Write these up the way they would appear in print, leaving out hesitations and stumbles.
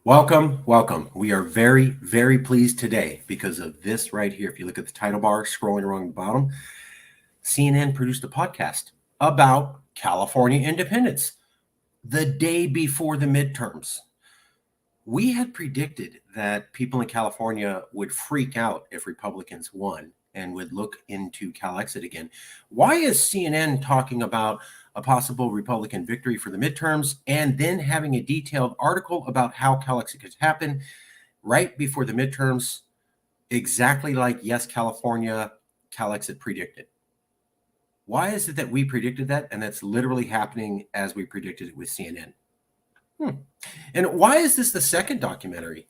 Welcome, welcome. We are very, very pleased today because of this right here. If you look at the title bar scrolling along the bottom, CNN produced a podcast about California independence the day before the midterms. We had predicted that people in California would freak out if Republicans won and would look into CalExit again. Why is CNN talking about a possible Republican victory for the midterms and then having a detailed article about how CalExit could happen right before the midterms, exactly like Yes California, CalExit predicted? Why is it that we predicted that and that's literally happening as we predicted it with CNN? And why is this the second documentary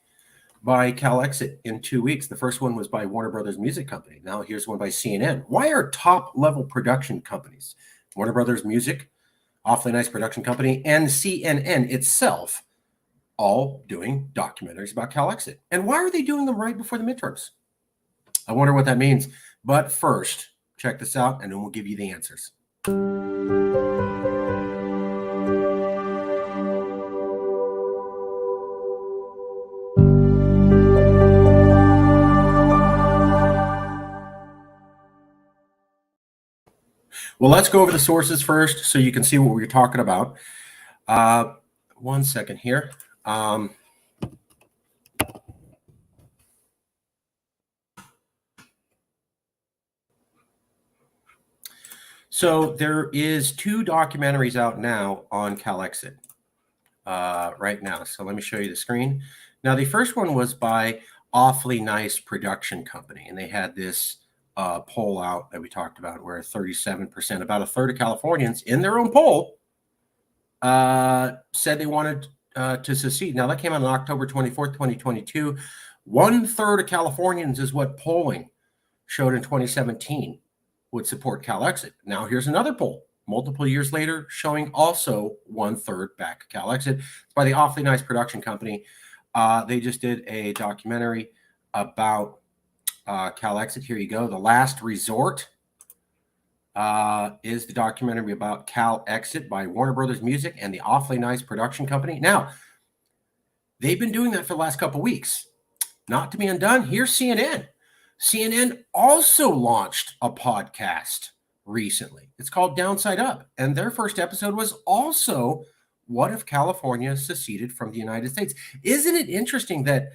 by CalExit in 2 weeks? The first one was by Warner Brothers Music Company. Now here's one by CNN. Why are top level production companies, Warner Brothers Music, Awfully Nice Production Company, and CNN itself, all doing documentaries about CalExit? And why are they doing them right before the midterms? I wonder what that means. But first, check this out, and then we'll give you the answers. Well, let's go over the sources first so you can see what we're talking about. 1 second here. So there is 2 documentaries out now on CalExit right now. So let me show you the screen. Now, the first one was by Awfully Nice Production Company, and they had this poll out that we talked about where 37%, about a third of Californians in their own poll said they wanted to secede. Now, that came out on October 24th, 2022. 1/3 of Californians is what polling showed in 2017 would support CalExit. Now, here's another poll multiple years later showing also 1/3 back CalExit. It's by the Awfully Nice Production Company. They just did a documentary about CalExit. Here you go. The Last Resort is the documentary about CalExit by Warner Brothers Music and the Awfully Nice Production Company. Now, they've been doing that for the last couple of weeks. Not to be undone, here's CNN. CNN also launched a podcast recently. It's called Downside Up, and their first episode was also what if California seceded from the United States? Isn't it interesting that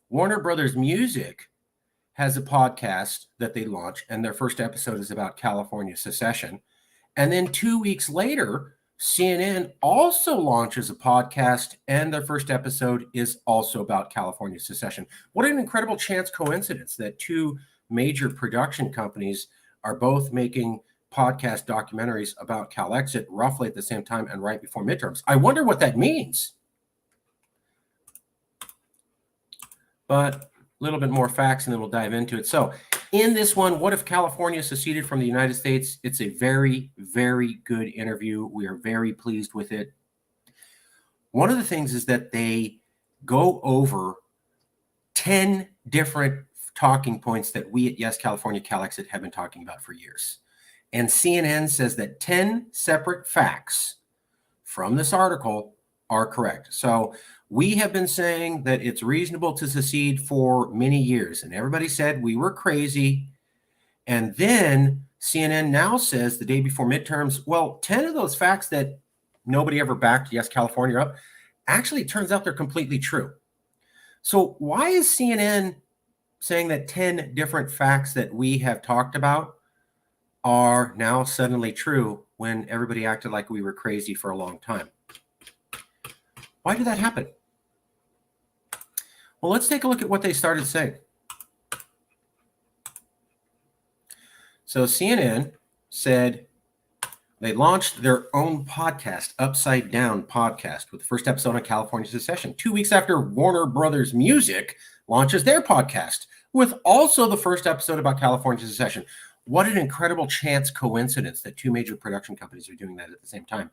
Warner Brothers Music has a podcast that they launch, and their first episode is about California secession. And then 2 weeks later, CNN also launches a podcast, and their first episode is also about California secession. What an incredible chance coincidence that 2 major production companies are both making podcast documentaries about CalExit roughly at the same time and right before midterms. I wonder what that means. But a little bit more facts and then we'll dive into it. So in this one, what if California seceded from the United States? It's a very, very good interview. We are very pleased with it. One of the things is that they go over 10 different talking points that we at Yes California CalExit have been talking about for years. And CNN says that 10 separate facts from this article are correct. So we have been saying that it's reasonable to secede for many years, and everybody said we were crazy. And then CNN now says the day before midterms, well, 10 of those facts that nobody ever backed Yes California up, actually it turns out they're completely true. So why is CNN saying that 10 different facts that we have talked about are now suddenly true when everybody acted like we were crazy for a long time? Why did that happen? Well, let's take a look at what they started saying. So CNN said they launched their own podcast, Upside Down Podcast, with the first episode on California secession, 2 weeks after Warner Brothers Music launches their podcast, with also the first episode about California secession. What an incredible chance coincidence that 2 major production companies are doing that at the same time.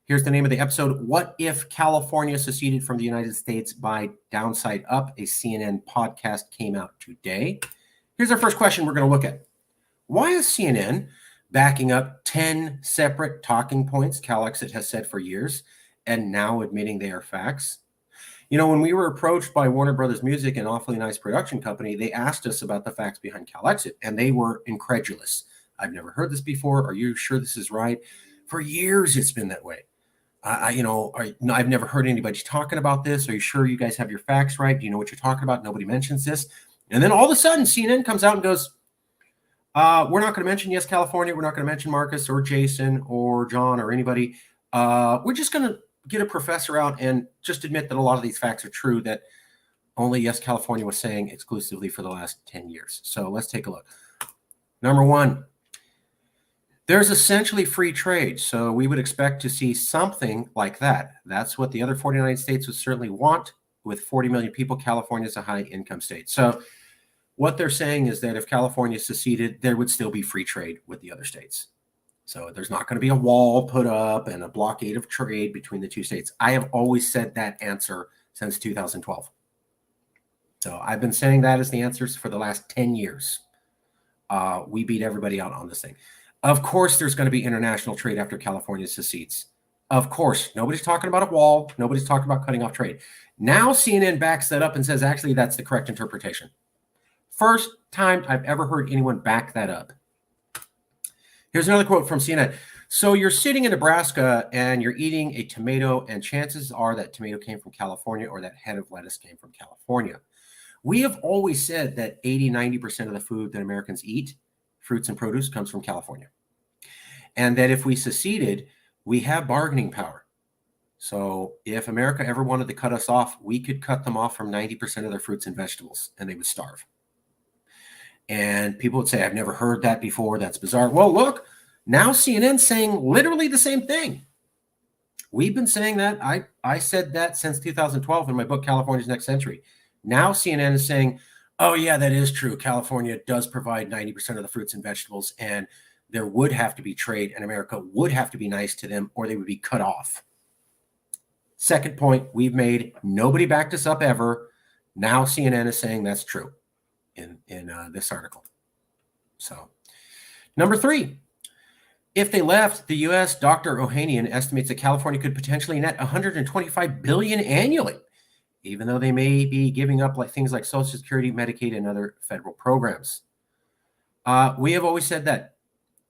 Here's the name of the episode, What If California Seceded from the United States by Downside Up, a CNN podcast came out today. Here's our first question we're going to look at. Why is CNN backing up 10 separate talking points CalExit has said for years and now admitting they are facts? You know, when we were approached by Warner Brothers Music, an awfully nice production company, they asked us about the facts behind CALEXIT, and they were incredulous. I've never heard this before. Are you sure this is right? For years, it's been that way. I've never heard anybody talking about this. Are you sure you guys have your facts right? Do you know what you're talking about? Nobody mentions this. And then all of a sudden, CNN comes out and goes, we're not going to mention Yes, California. We're not going to mention Marcus or Jason or John or anybody. We're just going to get a professor out and just admit that a lot of these facts are true that only Yes, California was saying exclusively for the last 10 years. So let's take a look. Number one, there's essentially free trade. So we would expect to see something like that. That's what the other 49 states would certainly want. With 40 million people, California is a high income state. So what they're saying is that if California seceded, there would still be free trade with the other states. So there's not going to be a wall put up and a blockade of trade between the two states. I have always said that answer since 2012. So I've been saying that as the answers for the last 10 years. We beat everybody out on this thing. Of course, there's going to be international trade after California secedes. Of course, nobody's talking about a wall. Nobody's talking about cutting off trade. Now CNN backs that up and says, actually, that's the correct interpretation. First time I've ever heard anyone back that up. Here's another quote from CNN. So you're sitting in Nebraska and you're eating a tomato, and chances are that tomato came from California or that head of lettuce came from California. We have always said that 80-90% of the food that Americans eat, fruits and produce, comes from California. And that if we seceded, we have bargaining power. So if America ever wanted to cut us off, we could cut them off from 90% of their fruits and vegetables, and they would starve. And people would say, I've never heard that before. That's bizarre. Well, look, now CNN's saying literally the same thing. We've been saying that. I said that since 2012 in my book, California's Next Century. Now CNN is saying, oh, yeah, that is true. California does provide 90% of the fruits and vegetables, and there would have to be trade, and America would have to be nice to them, or they would be cut off. Second point we've made, nobody backed us up ever. Now CNN is saying that's true in this article. So, number three, if they left the U.S., Dr. Ohanian estimates that California could potentially net $125 billion annually, even though they may be giving up things like Social Security, Medicaid, and other federal programs. We have always said that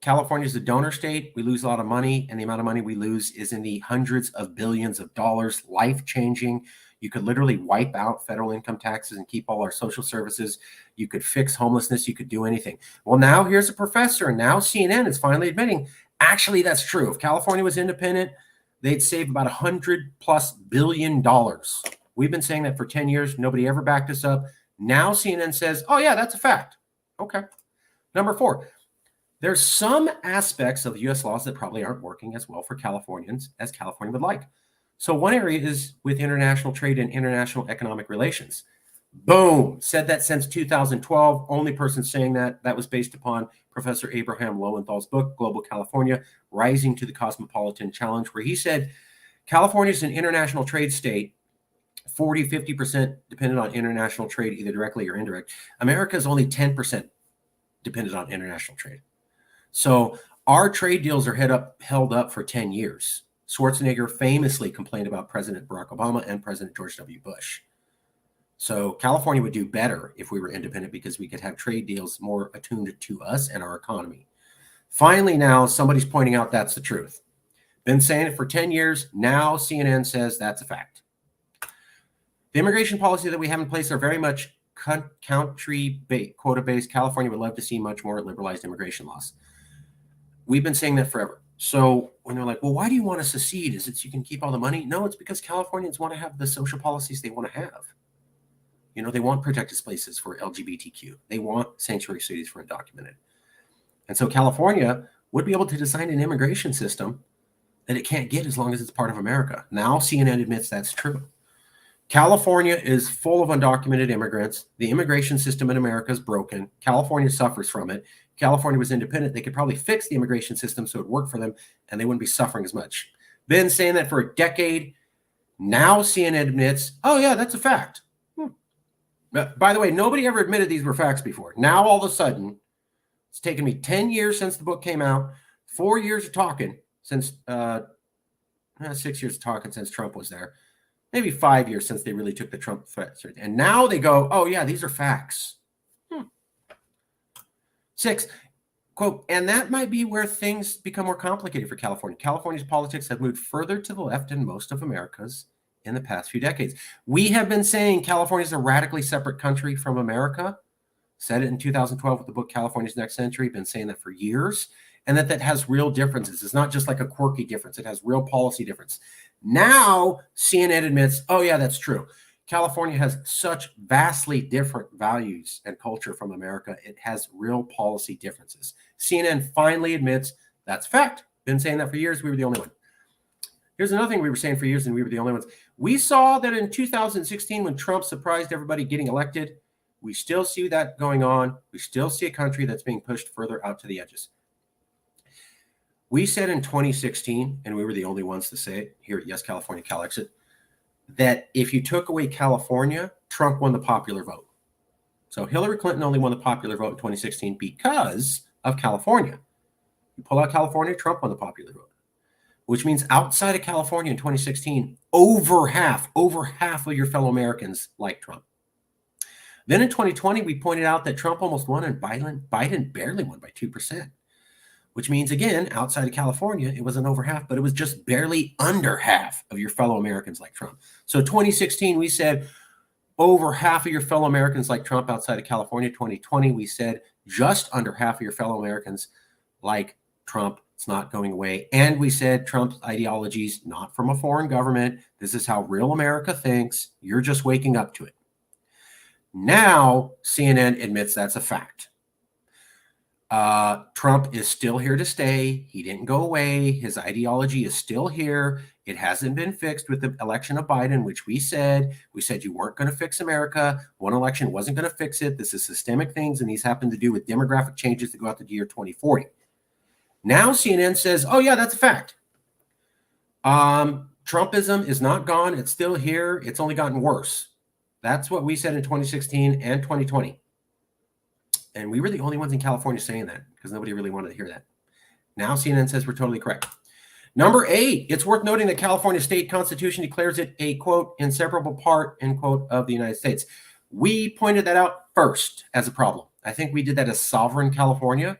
California is a donor state. We lose a lot of money, and the amount of money we lose is in the hundreds of billions of dollars, life-changing. You could literally wipe out federal income taxes and keep all our social services. You could fix homelessness. You could do anything. Well, now here's a professor, and now CNN is finally admitting, actually, that's true. If California was independent, they'd save about $100+ billion. We've been saying that for 10 years. Nobody ever backed us up. Now CNN says, oh, yeah, that's a fact. Okay. Number four, there's some aspects of U.S. laws that probably aren't working as well for Californians as California would like. So one area is with international trade and international economic relations. Boom. Said that since 2012. Only person saying that was based upon Professor Abraham Lowenthal's book, Global California, Rising to the Cosmopolitan Challenge, where he said California is an international trade state, 40-50% dependent on international trade, either directly or indirect. America is only 10% dependent on international trade. So our trade deals are held up for 10 years. Schwarzenegger famously complained about President Barack Obama and President George W. Bush. So California would do better if we were independent because we could have trade deals more attuned to us and our economy. Finally, now somebody's pointing out that's the truth. Been saying it for 10 years. Now CNN says that's a fact. The immigration policy that we have in place are very much country quota-based. California would love to see much more liberalized immigration laws. We've been saying that forever. So when they're like, well, why do you want to secede? Is it so you can keep all the money? No, it's because Californians want to have the social policies they want to have. You know, they want protected spaces for LGBTQ. They want sanctuary cities for undocumented. And so California would be able to design an immigration system that it can't get as long as it's part of America. Now CNN admits that's true. California is full of undocumented immigrants. The immigration system in America is broken. California suffers from it. If California was independent, they could probably fix the immigration system so it would work for them and they wouldn't be suffering as much. Been saying that for a decade. Now CNN admits, oh yeah, that's a fact. But by the way, nobody ever admitted these were facts before. Now all of a sudden, it's taken me 10 years since the book came out, 4 years of talking since 6 years of talking since Trump was there. maybe 5 years since they really took the Trump threat. And now they go, oh, yeah, these are facts. 6, quote, and that might be where things become more complicated for California. California's politics have moved further to the left than most of America's in the past few decades. We have been saying California is a radically separate country from America. Said it in 2012 with the book California's Next Century. Been saying that for years. And that has real differences. It's not just like a quirky difference. It has real policy difference. Now CNN admits, oh, yeah, that's true. California has such vastly different values and culture from America. It has real policy differences. CNN finally admits that's fact. Been saying that for years. We were the only one. Here's another thing we were saying for years, and we were the only ones. We saw that in 2016 when Trump surprised everybody getting elected. We still see that going on. We still see a country that's being pushed further out to the edges. We said in 2016, and we were the only ones to say it here at Yes California CalExit, that if you took away California, Trump won the popular vote. So Hillary Clinton only won the popular vote in 2016 because of California. You pull out California, Trump won the popular vote, which means outside of California in 2016, over half of your fellow Americans like Trump. Then in 2020, we pointed out that Trump almost won and Biden barely won by 2%, which means, again, outside of California, it wasn't over half, but it was just barely under half of your fellow Americans like Trump. So 2016, we said over half of your fellow Americans like Trump outside of California. 2020, we said just under half of your fellow Americans like Trump. It's not going away. And we said Trump's ideology is not from a foreign government. This is how real America thinks. You're just waking up to it. Now, CNN admits that's a fact. Trump is still here to stay. He didn't go away. His ideology is still here. It hasn't been fixed with the election of Biden, which we said you weren't going to fix America. One election wasn't going to fix it. This is systemic things, and these happen to do with demographic changes that go out to the year 2040. Now CNN says, oh, yeah, that's a fact. Trumpism is not gone. It's still here. It's only gotten worse. That's what we said in 2016 and 2020. And we were the only ones in California saying that because nobody really wanted to hear that. Now CNN says we're totally correct. Number 8, it's worth noting that California state constitution declares it a, quote, inseparable part, end quote, of the United States. We pointed that out first as a problem. I think we did that as Sovereign California.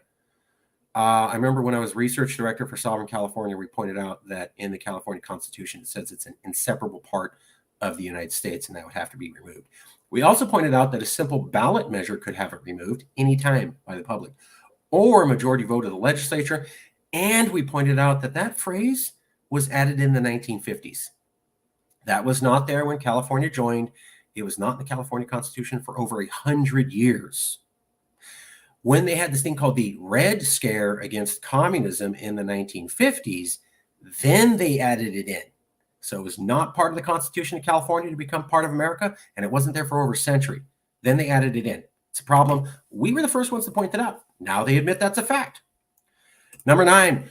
I remember when I was research director for Sovereign California, we pointed out that in the California Constitution, it says it's an inseparable part of the United States, and that would have to be removed. We also pointed out that a simple ballot measure could have it removed anytime by the public or a majority vote of the legislature. And we pointed out that that phrase was added in the 1950s. That was not there when California joined. It was not in the California Constitution for over 100 years. When they had this thing called the Red Scare against communism in the 1950s, then they added it in. So it was not part of the Constitution of California to become part of America, and it wasn't there for over a century. Then they added it in. It's a problem. We were the first ones to point it out. Now they admit that's a fact. Number 9,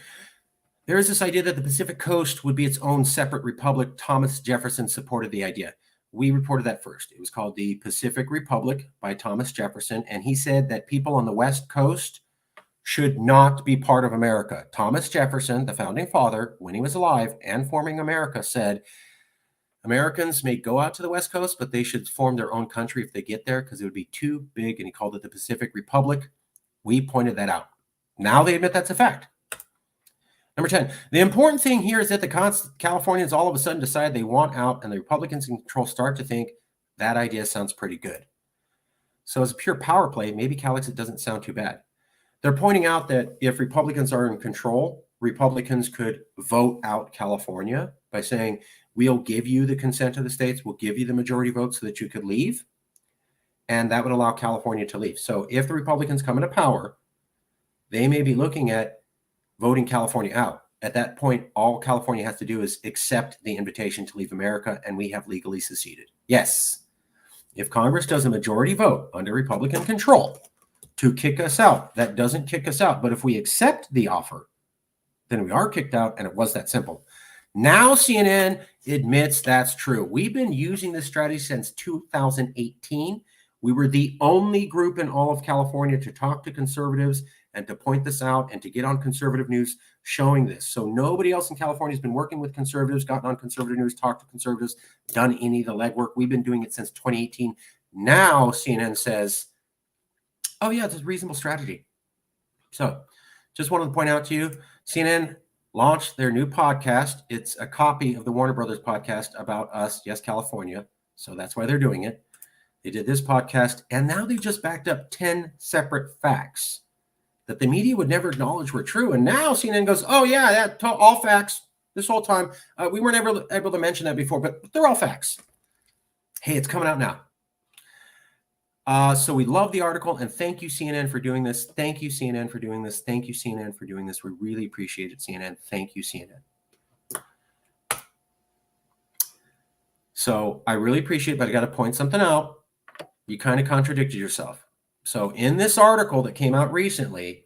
there is this idea that the Pacific Coast would be its own separate republic. Thomas Jefferson supported the idea. We reported that first. It was called the Pacific Republic by Thomas Jefferson, and he said that people on the West Coast should not be part of America. Thomas Jefferson, the founding father, when he was alive and forming America, said Americans may go out to the West Coast, but they should form their own country if they get there because it would be too big, and he called it the Pacific Republic. We pointed that out. Now they admit that's a fact. Number 10, the important thing here is that the Californians all of a sudden decide they want out, and the Republicans in control start to think that idea sounds pretty good. So as a pure power play, maybe CALEXIT doesn't sound too bad. They're pointing out that if Republicans are in control, Republicans could vote out California by saying, we'll give you the consent of the states, we'll give you the majority vote so that you could leave, and that would allow California to leave. So if the Republicans come into power, they may be looking at voting California out. At that point, all California has to do is accept the invitation to leave America, and we have legally seceded. Yes, if Congress does a majority vote under Republican control to kick us out, that doesn't kick us out. But if we accept the offer, then we are kicked out, and it was that simple. Now CNN admits that's true. We've been using this strategy since 2018. We were the only group in all of California to talk to conservatives and to point this out and to get on conservative news showing this. So nobody else in California has been working with conservatives, gotten on conservative news, talked to conservatives, done any of the legwork. We've been doing it since 2018. Now CNN says, oh yeah, it's a reasonable strategy. So just wanted to point out to you, CNN launched their new podcast. It's a copy of the Warner Brothers podcast about us, yes, California. So that's why they're doing it. They did this podcast, and now they just backed up 10 separate facts that the media would never acknowledge were true. And now CNN goes, oh yeah, all facts this whole time. We weren't ever able to mention that before, but they're all facts. Hey, it's coming out now. So we love the article, and thank you, CNN, for doing this. Thank you, CNN, for doing this. Thank you, CNN, for doing this. We really appreciate it, CNN. Thank you, CNN. So I really appreciate it, but I got to point something out. You kind of contradicted yourself. So in this article that came out recently,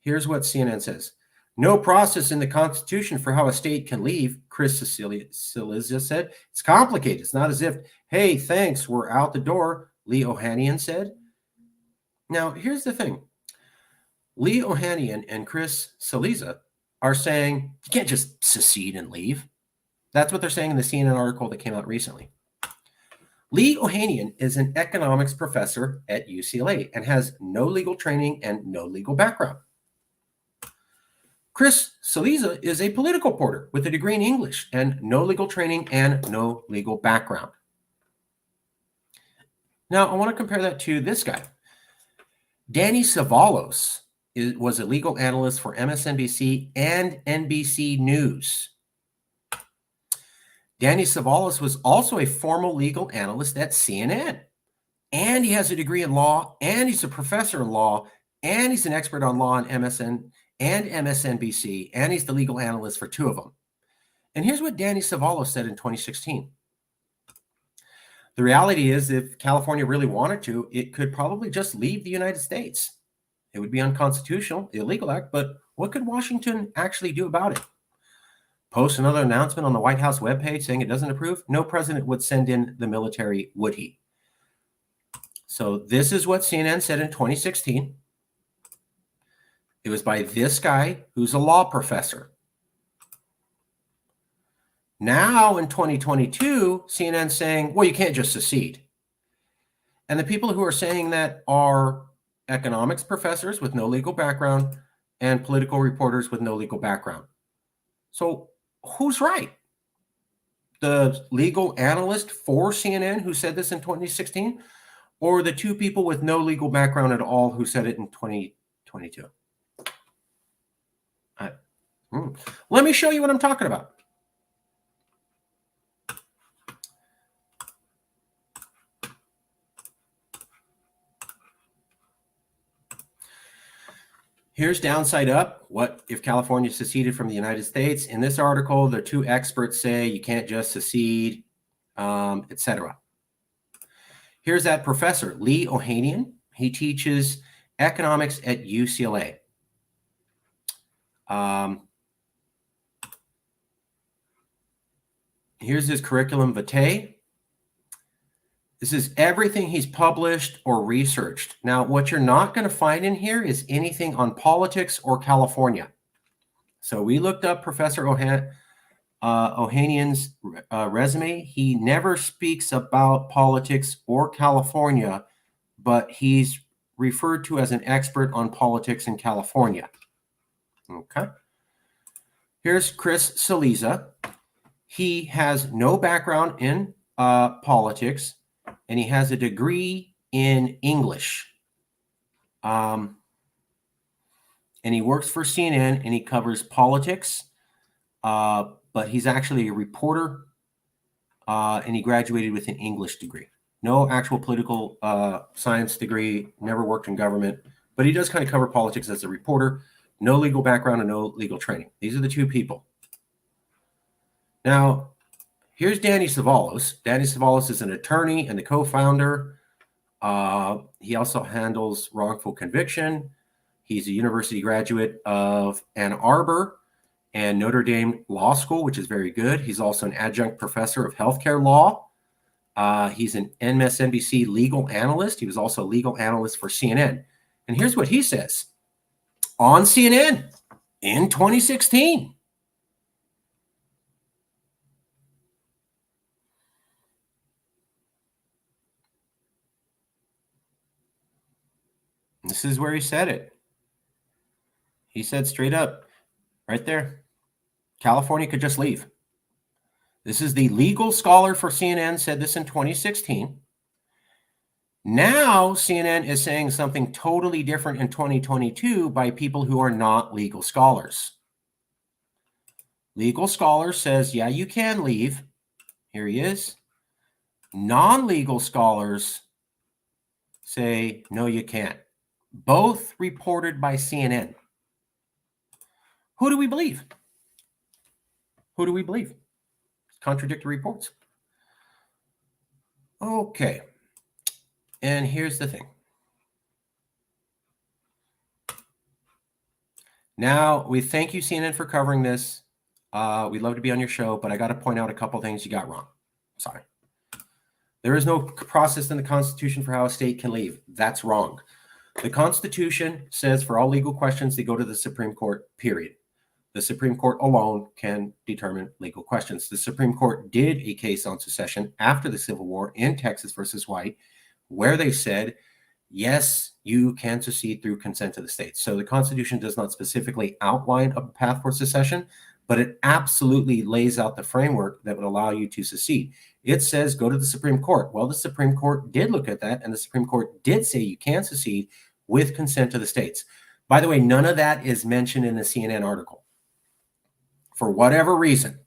here's what CNN says. No process in the Constitution for how a state can leave, Chris Cillizza said. It's complicated. It's not as if, hey, thanks, we're out the door, Lee Ohanian said. Now, here's the thing. Lee Ohanian and Chris Cillizza are saying you can't just secede and leave. That's what they're saying in the CNN article that came out recently. Lee Ohanian is an economics professor at UCLA and has no legal training and no legal background. Chris Cillizza is a political reporter with a degree in English and no legal training and no legal background. Now, I want to compare that to this guy. Danny Savalos was a legal analyst for MSNBC and NBC News. Danny Savalos was also a former legal analyst at CNN. And he has a degree in law, and he's a professor in law, and he's an expert on law on MSN and MSNBC, and he's the legal analyst for two of them. And here's what Danny Savalos said in 2016. The reality is, if California really wanted to, it could probably just leave the United States. It would be unconstitutional, illegal act, but what could Washington actually do about it? Post another announcement on the White House webpage saying it doesn't approve? No president would send in the military, would he? So this is what CNN said in 2016. It was by this guy who's a law professor. Now in 2022, CNN's saying, well, you can't just secede. And the people who are saying that are economics professors with no legal background and political reporters with no legal background. So who's right? The legal analyst for CNN who said this in 2016, or the two people with no legal background at all who said it in 2022? Let me show you what I'm talking about. Here's downside up. What if California seceded from the United States? In this article, the two experts say you can't just secede, etc. Here's that professor, Lee Ohanian. He teaches economics at UCLA. Here's his curriculum vitae. This is everything he's published or researched. Now, what you're not going to find in here is anything on politics or California. So we looked up Professor Ohanian's resume. He never speaks about politics or California, but he's referred to as an expert on politics in California. Okay. Here's Chris Cillizza. He has no background in politics, and he has a degree in English. And he works for CNN, and he covers politics, but he's actually a reporter, and he graduated with an English degree. No actual political science degree, never worked in government, but he does kind of cover politics as a reporter. No legal background and no legal training. These are the two people. Now, here's Danny Savalos. Danny Savalos is an attorney and the co-founder. He also handles wrongful conviction. He's a university graduate of Ann Arbor and Notre Dame Law School, which is very good. He's also an adjunct professor of healthcare law. He's an MSNBC legal analyst. He was also a legal analyst for CNN. And here's what he says. on CNN in 2016. This is where he said it. He said straight up, right there, California could just leave. This is the legal scholar for CNN said this in 2016. Now CNN is saying something totally different in 2022 by people who are not legal scholars. Legal scholar says, yeah, you can leave. Here he is. Non-legal scholars say, no, you can't. Both reported by CNN. Who do we believe? Who do we believe? Contradictory reports. Okay. And here's the thing. Now, we thank you, CNN, for covering this. We'd love to be on your show, but I got to point out a couple things you got wrong. Sorry. There is no process in the Constitution for how a state can leave. That's wrong. The Constitution says for all legal questions, they go to the Supreme Court, period. The Supreme Court alone can determine legal questions. The Supreme Court did a case on secession after the Civil War in Texas versus White, where they said, yes, you can secede through consent of the states. So the Constitution does not specifically outline a path for secession, but it absolutely lays out the framework that would allow you to secede. It says go to the Supreme Court. Well, the Supreme Court did look at that, and the Supreme Court did say you can secede with consent of the states. By the way, none of that is mentioned in the CNN article. For whatever reason.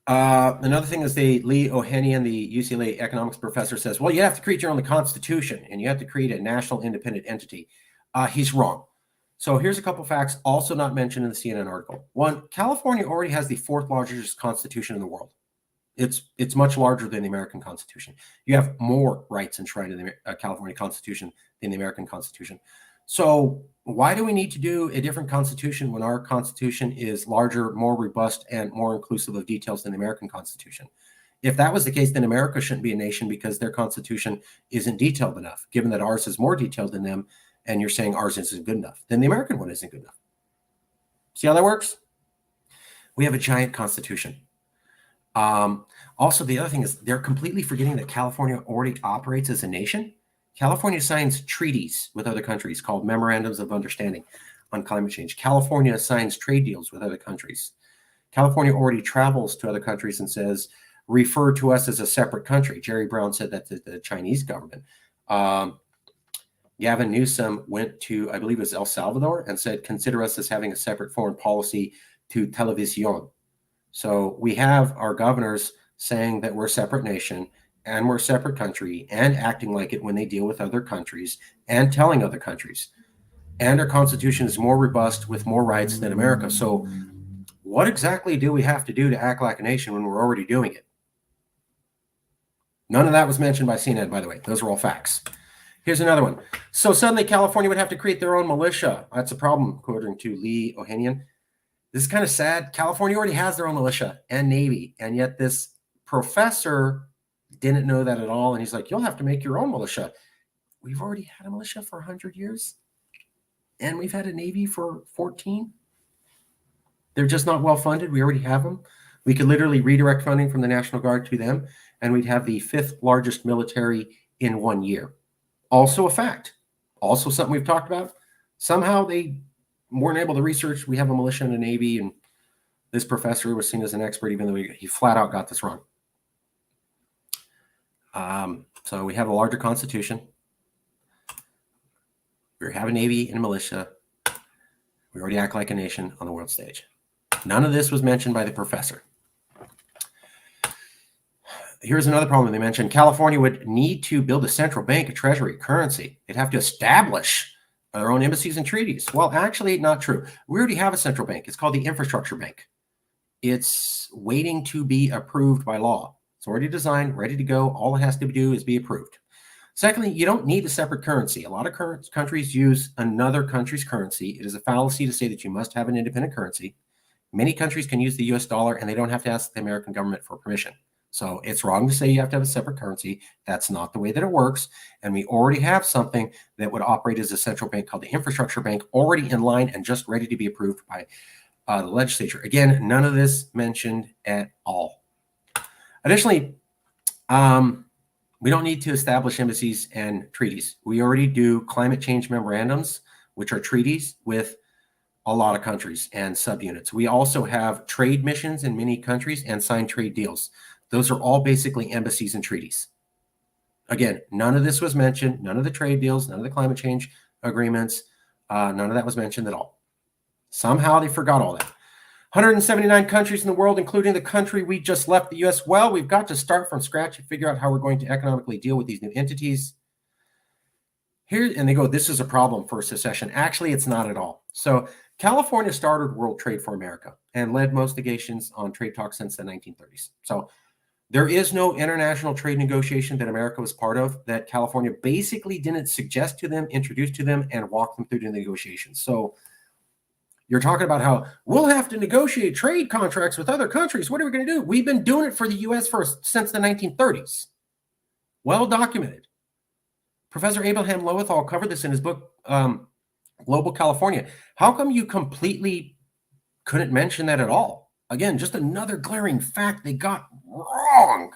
Another thing is Lee Ohanian, the UCLA economics professor, says, well, you have to create your own constitution and you have to create a national independent entity. He's wrong. So here's a couple facts also not mentioned in the CNN article. One, California already has the fourth largest constitution in the world. It's much larger than the American Constitution. You have more rights enshrined in the California Constitution than the American Constitution. So why do we need to do a different constitution when our constitution is larger, more robust, and more inclusive of details than the American Constitution? If that was the case, then America shouldn't be a nation because their constitution isn't detailed enough, given that ours is more detailed than them, and you're saying ours isn't good enough. Then the American one isn't good enough. See how that works? We have a giant constitution. Also, the other thing is they're completely forgetting that California already operates as a nation. California signs treaties with other countries called memorandums of understanding on climate change. California signs trade deals with other countries. California already travels to other countries and says, refer to us as a separate country. Jerry Brown said that to the Chinese government. Gavin Newsom went to, I believe it was El Salvador, and said, consider us as having a separate foreign policy to Televisión. So we have our governors saying that we're a separate nation and we're a separate country and acting like it when they deal with other countries and telling other countries. And our constitution is more robust with more rights than America. So what exactly do we have to do to act like a nation when we're already doing it? None of that was mentioned by CNN, by the way. Those are all facts. Here's another one. So suddenly California would have to create their own militia. That's a problem, according to Lee Ohanian. This is kind of sad. California already has their own militia and Navy. And yet this professor didn't know that at all. And he's like, you'll have to make your own militia. We've already had a militia for 100 years. And we've had a Navy for 14. They're just not well funded. We already have them. We could literally redirect funding from the National Guard to them. And we'd have the 5th largest military in 1 year. Also a fact. Also something we've talked about. Somehow they weren't able to research. We have a militia and a Navy. And this professor was seen as an expert, even though he flat out got this wrong. So we have a larger constitution. We have a Navy and a militia. We already act like a nation on the world stage. None of this was mentioned by the professor. Here's another problem they mentioned. California would need to build a central bank, a treasury, currency. They'd have to establish their own embassies and treaties. Well, actually, not true. We already have a central bank. It's called the Infrastructure Bank. It's waiting to be approved by law. It's already designed, ready to go. All it has to do is be approved. Secondly, you don't need a separate currency. A lot of countries use another country's currency. It is a fallacy to say that you must have an independent currency. Many countries can use the US dollar and they don't have to ask the American government for permission. So it's wrong to say you have to have a separate currency. That's not the way that it works. And we already have something that would operate as a central bank called the infrastructure bank, already in line and just ready to be approved by the legislature. Again, none of this mentioned at all. Additionally, we don't need to establish embassies and treaties. We already do climate change memorandums, which are treaties with a lot of countries and subunits. We also have trade missions in many countries and sign trade deals. Those are all basically embassies and treaties. Again, none of this was mentioned, none of the trade deals, none of the climate change agreements, none of that was mentioned at all. Somehow they forgot all that. 179 countries in the world, including the country we just left, the US. Well, we've got to start from scratch and figure out how we're going to economically deal with these new entities. Here, and they go, this is a problem for secession. Actually, it's not at all. So California started World Trade for America and led most negotiations on trade talks since the 1930s. So there is no international trade negotiation that America was part of that California basically didn't suggest to them, introduce to them, and walk them through the negotiations. So you're talking about how we'll have to negotiate trade contracts with other countries. What are we going to do? We've been doing it for the U.S. since the 1930s. Well documented. Professor Abraham Lowenthal covered this in his book, Global California. How come you completely couldn't mention that at all? Again, just another glaring fact they got wrong.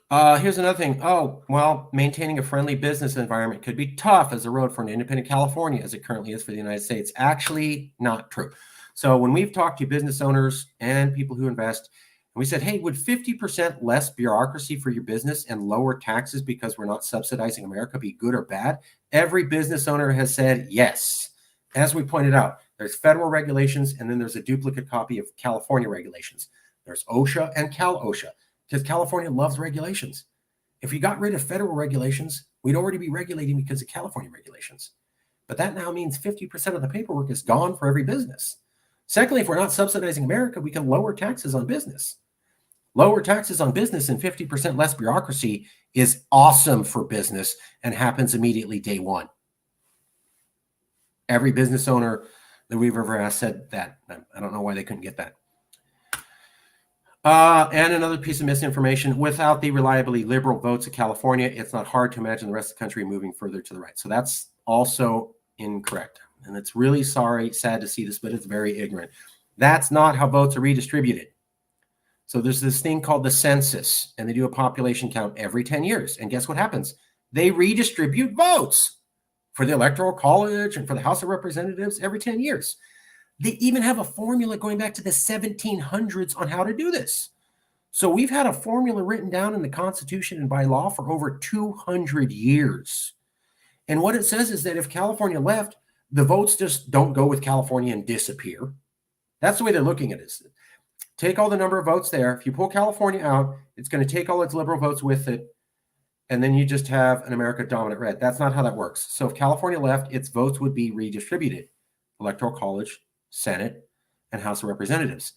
Here's another thing. Oh, well, maintaining a friendly business environment could be tough as a road for an independent California as it currently is for the United States. Actually, not true. So when we've talked to business owners and people who invest, and we said, hey, would 50% less bureaucracy for your business and lower taxes because we're not subsidizing America be good or bad? Every business owner has said yes. As we pointed out, there's federal regulations, and then there's a duplicate copy of California regulations. There's OSHA and Cal-OSHA, because California loves regulations. If we got rid of federal regulations, we'd already be regulating because of California regulations. But that now means 50% of the paperwork is gone for every business. Secondly, if we're not subsidizing America, we can lower taxes on business. Lower taxes on business and 50% less bureaucracy is awesome for business and happens immediately day one. Every business owner that we've ever asked said that. I don't know why they couldn't get that. And another piece of misinformation, without the reliably liberal votes of California, it's not hard to imagine the rest of the country moving further to the right. So that's also incorrect. And it's really sad to see this, but it's very ignorant. That's not how votes are redistributed. So there's this thing called the census, and they do a population count every 10 years. And guess what happens? They redistribute votes for the Electoral College and for the House of Representatives every 10 years. They even have a formula going back to the 1700s on how to do this. So we've had a formula written down in the Constitution and by law for over 200 years. And what it says is that if California left, the votes just don't go with California and disappear. That's the way they're looking at it. Take all the number of votes there. If you pull California out, it's going to take all its liberal votes with it. And then you just have an America dominant red. That's not how that works. So if California left, its votes would be redistributed. Electoral College, Senate, and House of Representatives.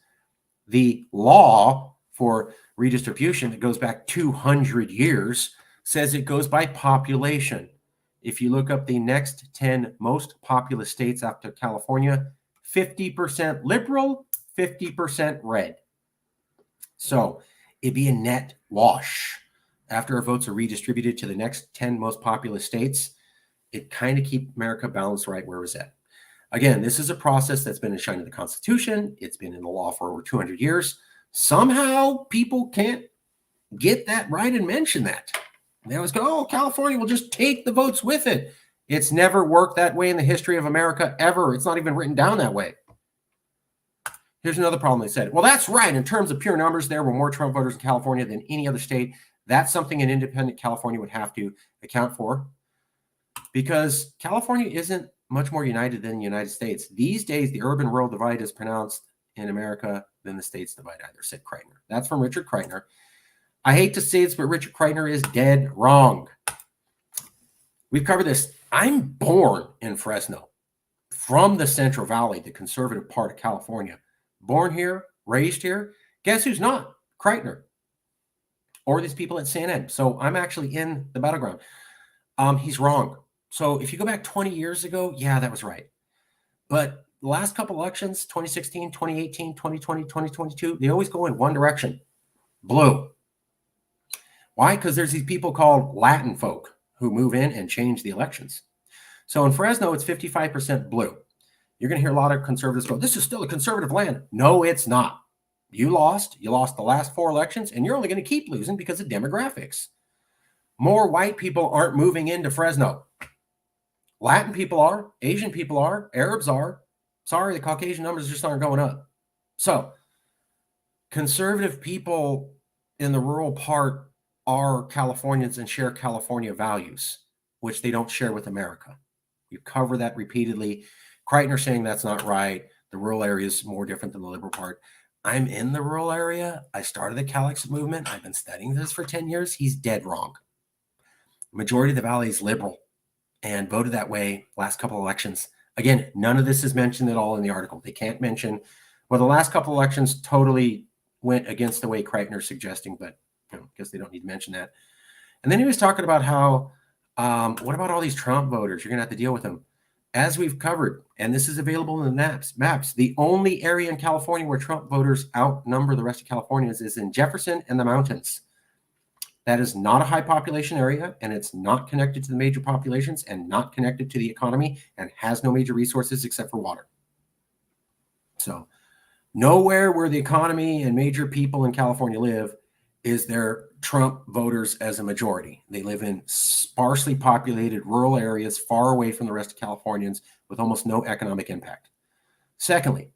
The law for redistribution that goes back 200 years says it goes by population. If you look up the next 10 most populous states after California, 50% liberal, 50% red. So it'd be a net wash. After our votes are redistributed to the next 10 most populous states, it kind of keeps America balanced right where it was at. Again, this is a process that's been enshrined in the Constitution. It's been in the law for over 200 years. Somehow people can't get that right and mention that. They always go, oh, California will just take the votes with it. It's never worked that way in the history of America ever. It's not even written down that way. Here's another problem they said. Well, that's right. In terms of pure numbers, there were more Trump voters in California than any other state. That's something an independent California would have to account for because California isn't much more united than the United States. These days, the urban-rural divide is pronounced in America than the states divide either, said Kreitner. That's from Richard Kreitner. I hate to say this, but Richard Kreitner is dead wrong. We've covered this. I'm born in Fresno, from the Central Valley, the conservative part of California. Born here, raised here. Guess who's not? Kreitner. Or these people at CNN. So I'm actually in the battleground. He's wrong. So if you go back 20 years ago, yeah, that was right. But the last couple elections, 2016, 2018, 2020, 2022, they always go in one direction, blue. Why? Because there's these people called Latin folk who move in and change the elections. So in Fresno, it's 55% blue. You're going to hear a lot of conservatives go, this is still a conservative land. No, it's not. You lost the last 4 elections, and you're only going to keep losing because of demographics. More white people aren't moving into Fresno. Latin people are, Asian people are, Arabs are. Sorry, the Caucasian numbers just aren't going up. So conservative people in the rural part are Californians and share California values, which they don't share with America. You cover that repeatedly. Kreitner saying that's not right. The rural area is more different than the liberal part. I'm in the rural area. I started the CALEXIT movement. I've been studying this for 10 years. He's dead wrong. The majority of the valley is liberal and voted that way last couple of elections. Again, none of this is mentioned at all in the article. They can't mention, well, the last couple of elections totally went against the way Kreitner's suggesting, but I guess they don't need to mention that. And then he was talking about how, what about all these Trump voters? You're going to have to deal with them. As we've covered, and this is available in the maps, the only area in California where Trump voters outnumber the rest of Californians is in Jefferson and the mountains. That is not a high population area, and it's not connected to the major populations and not connected to the economy and has no major resources except for water. So nowhere where the economy and major people in California live is there Trump voters as a majority. They live in sparsely populated rural areas far away from the rest of Californians with almost no economic impact. Secondly,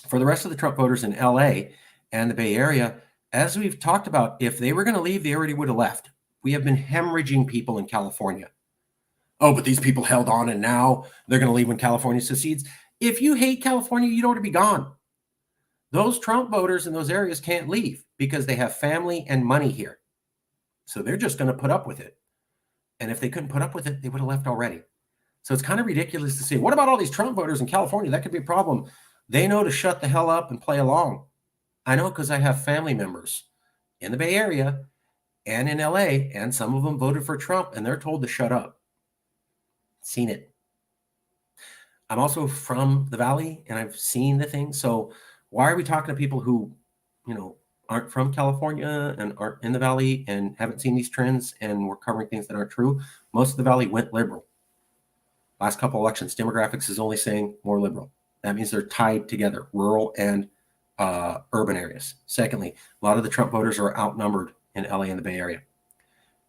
for the rest of the Trump voters in LA and the Bay Area, as we've talked about, if they were going to leave, they already would have left. We have been hemorrhaging people in California. Oh, but these people held on and now they're going to leave when California secedes. If you hate California, you don't want to be gone. Those Trump voters in those areas can't leave because they have family and money here. So they're just going to put up with it. And if they couldn't put up with it, they would have left already. So it's kind of ridiculous to say, what about all these Trump voters in California? That could be a problem. They know to shut the hell up and play along. I know because I have family members in the Bay Area and in LA, and some of them voted for Trump, and they're told to shut up. Seen it. I'm also from the Valley, and I've seen the thing. So why are we talking to people who, aren't from California and aren't in the Valley and haven't seen these trends, and we're covering things that aren't true? Most of the Valley went liberal. Last couple elections, demographics is only saying more liberal. That means they're tied together, rural and urban areas. Secondly, a lot of the Trump voters are outnumbered in LA and the Bay Area.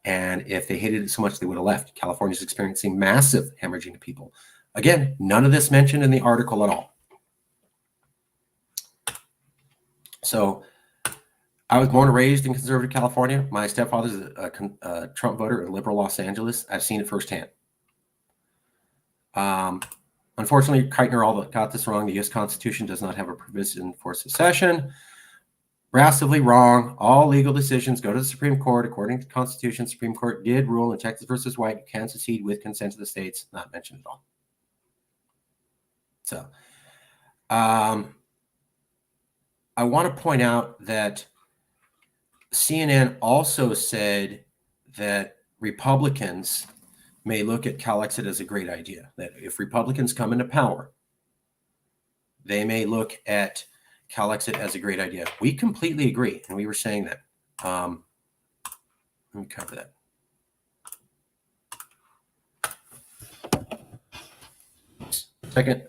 And if they hated it so much, they would have left. California's experiencing massive hemorrhaging of people. Again, none of this mentioned in the article at all. So I was born and raised in conservative California. My stepfather's a Trump voter in liberal Los Angeles. I've seen it firsthand. Unfortunately, Kreitner all got this wrong. The U.S. Constitution does not have a provision for secession. Massively wrong. All legal decisions go to the Supreme Court. According to the Constitution, the Supreme Court did rule in Texas versus White, you can secede with consent of the states. Not mentioned at all. So, I want to point out that CNN also said that Republicans may look at CALEXIT as a great idea, that if Republicans come into power, they may look at CALEXIT as a great idea. We completely agree, and we were saying that. Let me cover that. Second.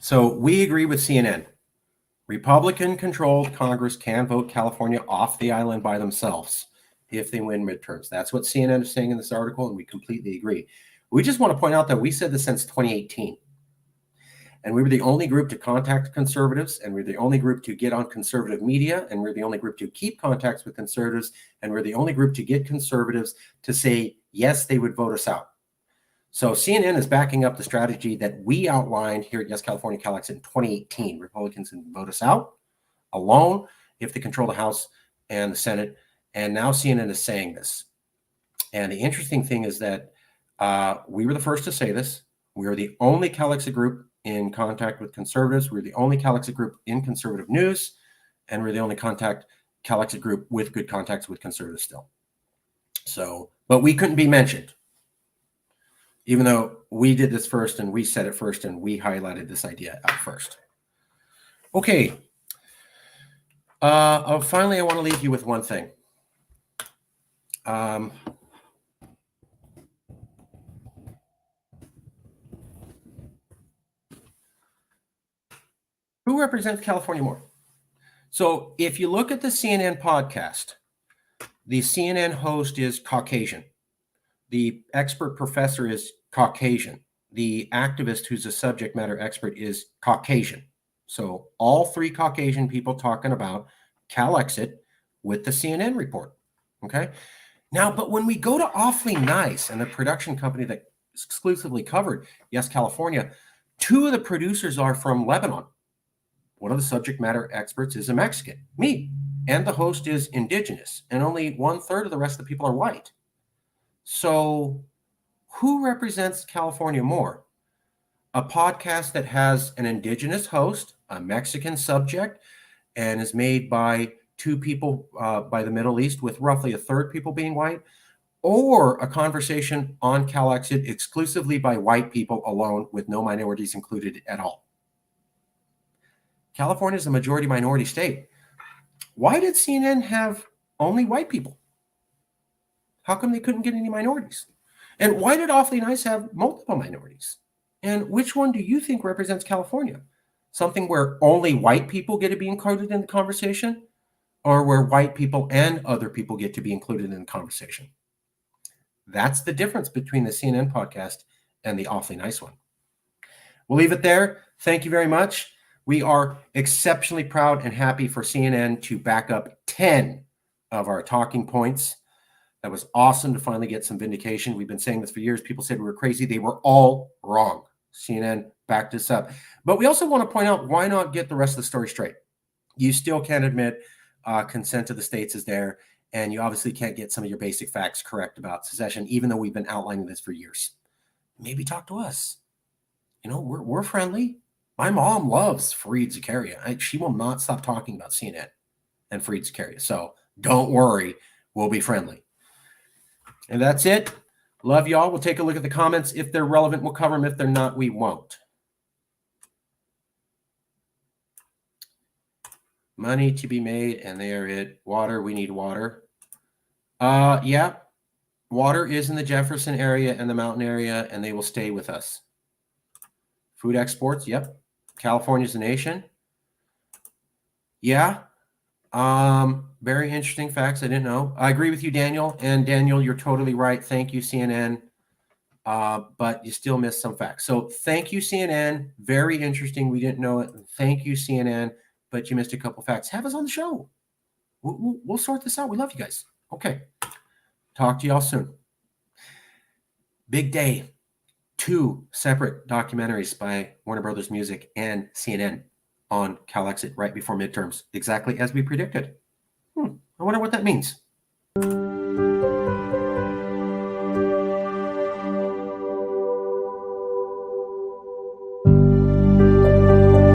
So we agree with CNN. Republican-controlled Congress can vote California off the island by themselves if they win midterms. That's what CNN is saying in this article, and we completely agree. We just want to point out that we said this since 2018. And we were the only group to contact conservatives, and we're the only group to get on conservative media, and we're the only group to keep contacts with conservatives, and we're the only group to get conservatives to say, yes, they would vote us out. So CNN is backing up the strategy that we outlined here at Yes California CALEXIT in 2018. Republicans can vote us out alone if they control the House and the Senate. And now CNN is saying this. And the interesting thing is that we were the first to say this. We are the only CALEXIT group in contact with conservatives. We're the only CALEXIT group in conservative news. And we're the only CALEXIT group with good contacts with conservatives still. So, but we couldn't be mentioned, even though we did this first and we said it first and we highlighted this idea out first. Okay. Finally, I want to leave you with one thing. Who represents California more? So if you look at the CNN podcast, the CNN host is Caucasian. The expert professor is Caucasian. The activist who's a subject matter expert is Caucasian. So all three Caucasian people talking about CALEXIT with the CNN report. Okay. Now, but when we go to Awfully Nice and the production company that exclusively covered Yes California, two of the producers are from Lebanon. One of the subject matter experts is a Mexican, me, and the host is indigenous, and only 1/3 of the rest of the people are white. So who represents California more? A podcast that has an indigenous host, a Mexican subject, and is made by two people by the Middle East, with roughly 1/3 people being white, or a conversation on CALEXIT exclusively by white people alone with no minorities included at all? California is a majority minority state. Why did CNN have only white people? How come they couldn't get any minorities? And why did Awfully Nice have multiple minorities? And which one do you think represents California? Something where only white people get to be included in the conversation, or where white people and other people get to be included in the conversation? That's the difference between the CNN podcast and the Awfully Nice one. We'll leave it there. Thank you very much. We are exceptionally proud and happy for CNN to back up 10 of our talking points. That was awesome to finally get some vindication. We've been saying this for years. People said we were crazy. They were all wrong. CNN backed us up. But we also want to point out, why not get the rest of the story straight? You still can't admit consent to the states is there, and you obviously can't get some of your basic facts correct about secession, even though we've been outlining this for years. Maybe talk to us. You know, we're friendly. My mom loves Fareed Zakaria. She will not stop talking about CNN and Fareed Zakaria. So don't worry, we'll be friendly. And that's it. Love y'all. We'll take a look at the comments. If they're relevant, we'll cover them. If they're not, we won't. Money to be made, and there it. Water, we need water. Yeah. Water is in the Jefferson area and the mountain area, and they will stay with us. Food exports, yep. California's a nation. Yeah. Very interesting facts I didn't know. I agree with you, Daniel. And Daniel, you're totally right. Thank you, CNN. But you still missed some facts. So thank you, CNN. Very interesting. We didn't know it. Thank you, CNN. But you missed a couple facts. Have us on the show. We'll sort this out. We love you guys. Okay. Talk to y'all soon. Big day. 2 separate documentaries by Warner Brothers Music and CNN on CALEXIT right before midterms, exactly as we predicted. I wonder what that means.